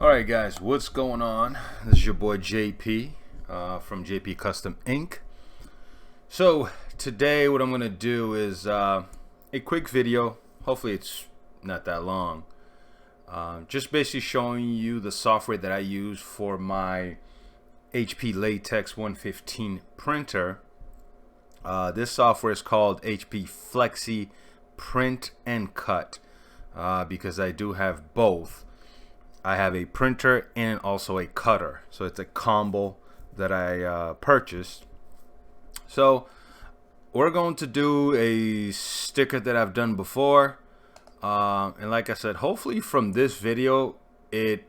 Alright guys, what's going on? This is your boy JP from JP Custom Inc. So today what I'm going to do is a quick video. Hopefully it's not that long. Just basically showing you the software that I use for my HP LATEX 115 printer. This software is called HP Flexi Print and Cut because I do have both. I have a printer and also a cutter, so it's a combo that I purchased. So we're going to do a sticker that I've done before, and like I said, hopefully from this video it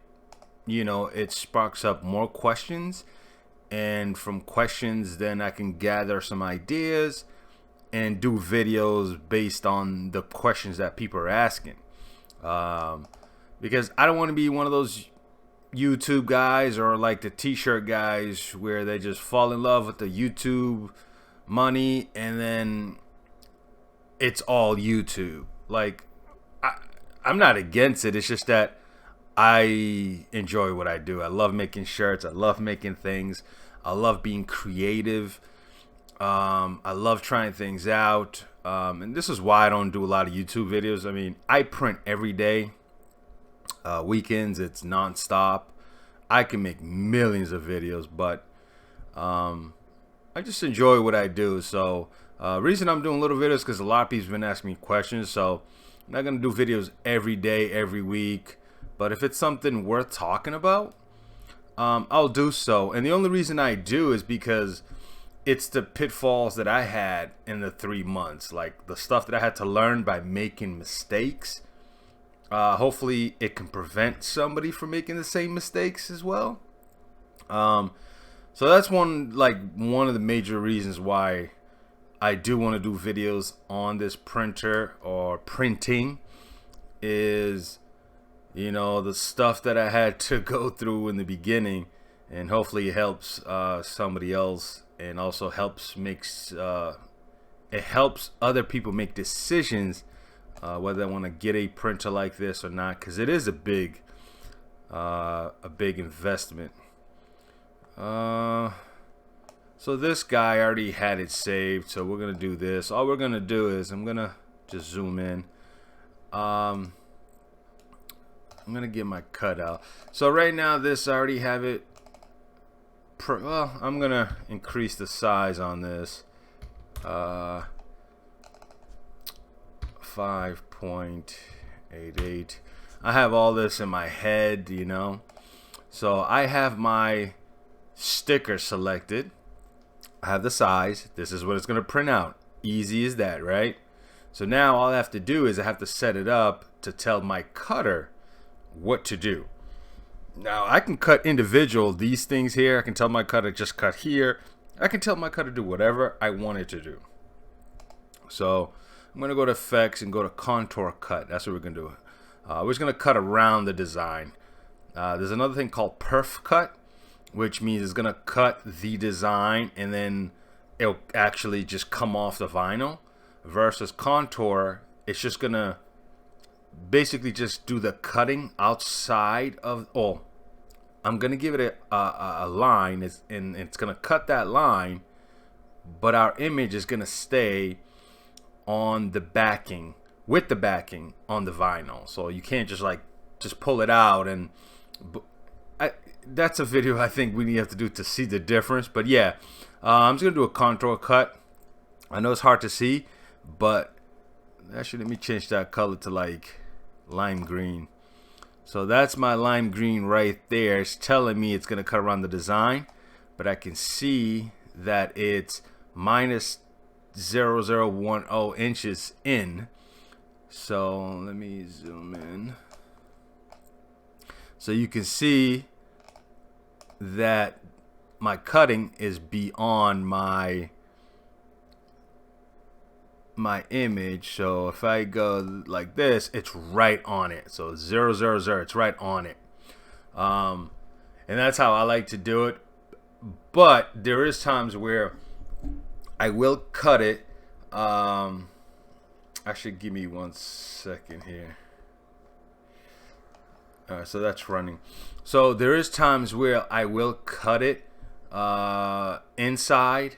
sparks up more questions, and from questions then I can gather some ideas and do videos based on the questions that people are asking. Because I don't want to be one of those YouTube guys or like the t-shirt guys where they just fall in love with the YouTube money and then it's all YouTube. Like, I'm not against it. It's just that I enjoy what I do. I love making shirts. I love making things. I love being creative. I love trying things out. And this is why I don't do a lot of YouTube videos. I mean, I print every day. Weekends it's non-stop. I can make millions of videos, but I just enjoy what I do. So reason I'm doing little videos because a lot of people have been asking me questions, so I'm not gonna do videos every day, every week, but if it's something worth talking about, I'll do so. And the only reason I do is because it's the pitfalls that I had in the 3 months, like the stuff that I had to learn by making mistakes. Hopefully it can prevent somebody from making the same mistakes as well. So that's one of the major reasons why I do want to do videos on this printer or printing is, the stuff that I had to go through in the beginning, and hopefully it helps somebody else, and also helps it helps other people make decisions whether they want to get a printer like this or not, because it is a big investment. So this guy already had it saved, so we're gonna do this. All we're gonna do is I'm gonna just zoom in. I'm gonna get my cutout. So right now this I already have it. Well, I'm gonna increase the size on this. 5.88. I have all this in my head, so I have my sticker selected. I have the size. This is what it's going to print out. Easy as that, right? So now all I have to do is I have to set it up to tell my cutter what to do. Now I can cut individual these things here. I can tell my cutter just cut here. I can tell my cutter to do whatever I want it to do. So I'm going to go to effects and go to contour cut. That's what we're going to do. We're just going to cut around the design. There's another thing called perf cut, which means it's going to cut the design and then it'll actually just come off the vinyl. Versus contour, it's just going to basically just do the cutting outside of, I'm going to give it a line, and it's going to cut that line, but our image is going to stay on the backing, with the backing on the vinyl. So you can't just pull it out, and that's a video I think we have to do to see the difference. But yeah, I'm just gonna do a contour cut. I know it's hard to see, but actually let me change that color to like lime green. So that's my lime green right there. It's telling me it's gonna cut around the design, but I can see that it's minus 0.0010 inches in. So let me zoom in so you can see that my cutting is beyond my image. So if I go like this, it's right on it. So 000, it's right on it. And that's how I like to do it. But there is times where I will cut it. Actually, give me 1 second here. So that's running. So there is times where I will cut it inside,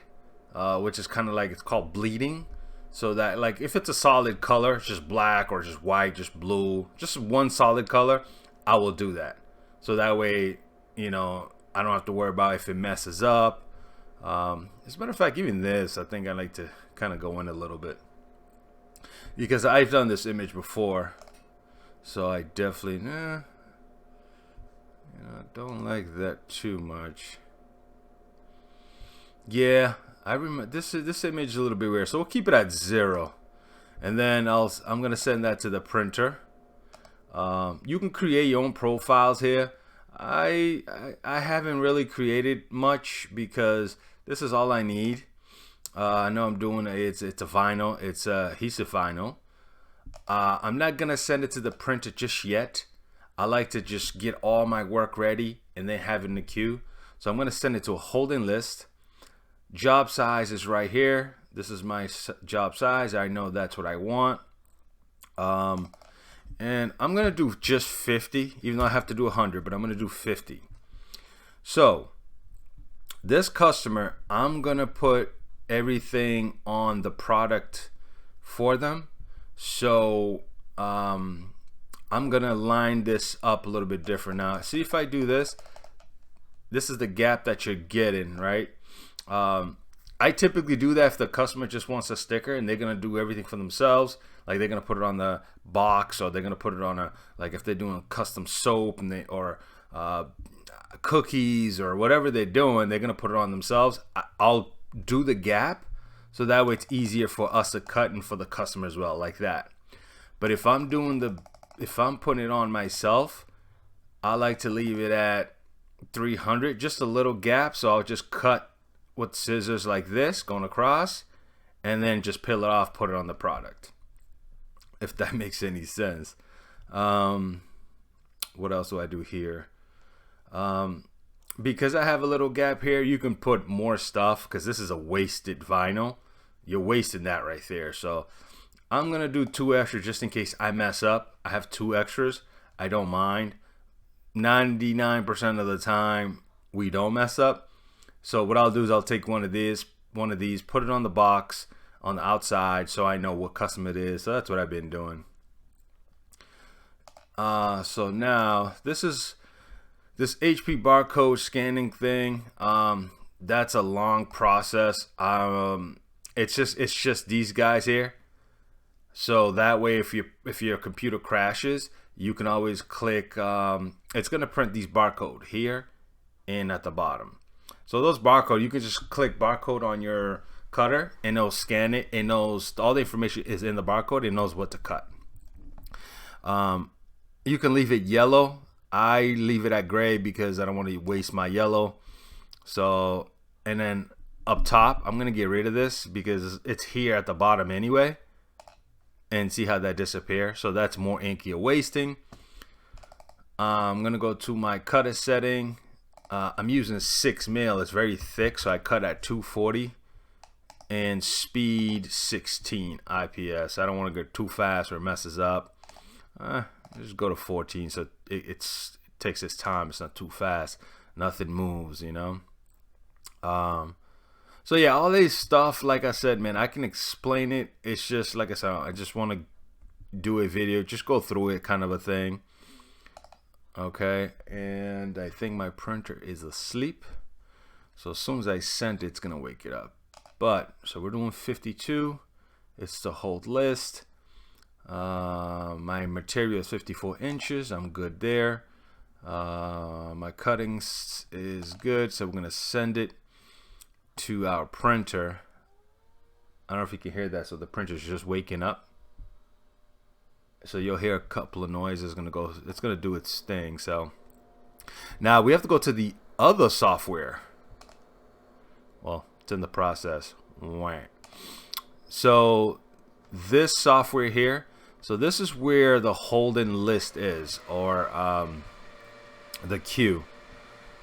which is kind of like, it's called bleeding. So that, like, if it's a solid color, just black or just white, just blue, just one solid color, I will do that. So that way, you know, I don't have to worry about if it messes up. As a matter of fact, even this, I think I like to kind of go in a little bit, because I've done this image before. So I definitely, I don't like that too much. Yeah, I remember this image is a little bit weird, so we'll keep it at 0, and then I'm gonna send that to the printer. You can create your own profiles here. I haven't really created much because this is all I need. I know I'm doing it's a vinyl, it's a adhesive vinyl. I'm not gonna send it to the printer just yet. I like to just get all my work ready and then have it in the queue. So I'm gonna send it to a holding list. Job size is right here. This is my job size. I know that's what I want. And I'm gonna do just 50, even though I have to do 100, but I'm gonna do 50. So this customer, I'm gonna put everything on the product for them. So I'm gonna line this up a little bit different. Now see, if I do this, this is the gap that you're getting, right? I typically do that if the customer just wants a sticker and they're gonna do everything for themselves. Like, they're gonna put it on the box, or they're gonna put it on a, like, if they're doing custom soap and or cookies or whatever they're doing, they're gonna put it on themselves. I'll do the gap so that way it's easier for us to cut and for the customer as well, like that. But if I'm putting it on myself, I like to leave it at 300, just a little gap. So I'll just cut with scissors like this, going across, and then just peel it off, put it on the product, if that makes any sense. What else do I do here? Because I have a little gap here, you can put more stuff, because this is a wasted vinyl. You're wasting that right there. So I'm gonna do 2 extras just in case I mess up. I have 2 extras. I don't mind. 99% of the time we don't mess up. So what I'll do is I'll take one of these, put it on the box on the outside, so I know what customer it is. So that's what I've been doing. So now this HP barcode scanning thing. That's a long process. It's just these guys here. So that way, if your computer crashes, you can always click. It's gonna print these barcode here and at the bottom. So those barcode, you can just click barcode on your cutter and it'll scan it. It knows all the information is in the barcode. It knows what to cut. You can leave it yellow. I leave it at gray because I don't want to waste my yellow. So, and then up top, I'm gonna get rid of this because it's here at the bottom anyway. And see how that disappears. So that's more ink you're wasting. I'm gonna go to my cutter setting. I'm using 6 mil. It's very thick, so I cut at 240 and speed 16 IPS. I don't want to go too fast or it messes up. Just go to 14, so it takes its time. It's not too fast. Nothing moves, you know. So yeah, all this stuff, like I said, man, I can explain it. It's just, like I said, I just want to do a video, just go through it, kind of a thing. Okay, and I think my printer is asleep. So as soon as I send it, it's gonna wake it up. But so we're doing 52. It's the hold list. My material is 54 inches. I'm good there. My cuttings is good, so we're gonna send it to our printer. I don't know if you can hear that. So the printer's just waking up. So you'll hear a couple of noises. It's gonna do its thing. So now we have to go to the other software. Well, it's in the process. So this software here. So this is where the holding list is, or the queue.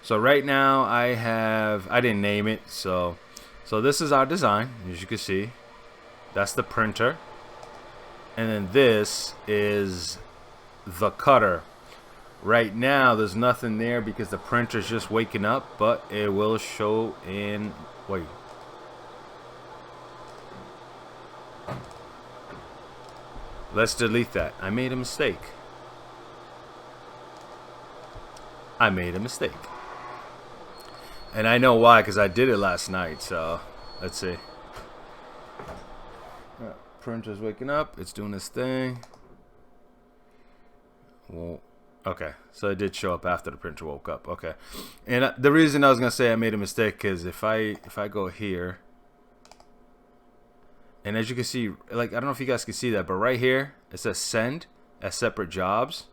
So right now I didn't name it. So this is our design, as you can see. That's the printer. And then this is the cutter. Right now, there's nothing there because the printer's just waking up, but it will show in. Wait. Let's delete that. I made a mistake. I made a mistake. And I know why, because I did it last night. So, let's see. Printer's waking up. It's doing its thing. Well, okay. So it did show up after the printer woke up. Okay. And the reason I was going to say I made a mistake is if I go here. And as you can see, like, I don't know if you guys can see that, but right here, it says send as separate jobs.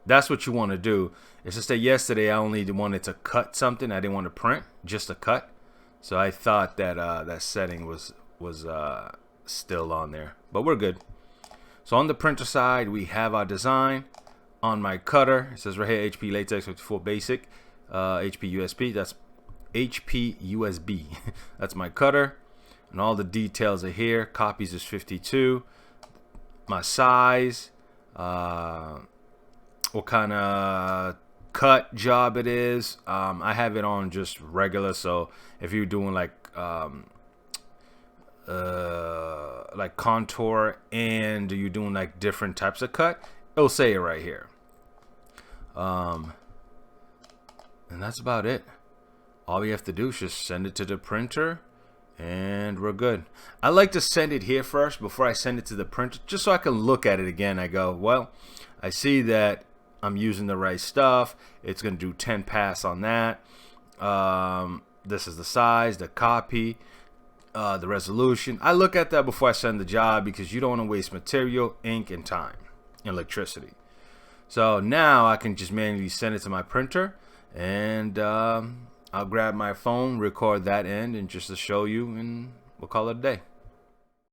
That's what you want to do. It's just that yesterday I only wanted to cut something. I didn't want to print, just a cut. So I thought that that setting was still on there. But we're good. So on the printer side, we have our design. On my cutter, it says right here, HP LATEX 54 Basic, HP USB. That's HP USB. That's my cutter. And all the details are here. Copies is 52. My size, what kind of cut job it is. I have it on just regular. So if you're doing like contour and you're doing like different types of cut, it'll say it right here. And that's about it. All we have to do is just send it to the printer. And we're good. I like to send it here first before I send it to the printer, just so I can look at it again. I go, well, I see that I'm using the right stuff. It's going to do 10 pass on that. This is the size, the copy, the resolution. I look at that before I send the job because you don't want to waste material, ink, and time, and electricity. So now I can just manually send it to my printer, and I'll grab my phone, record that end, and just to show you, and we'll call it a day.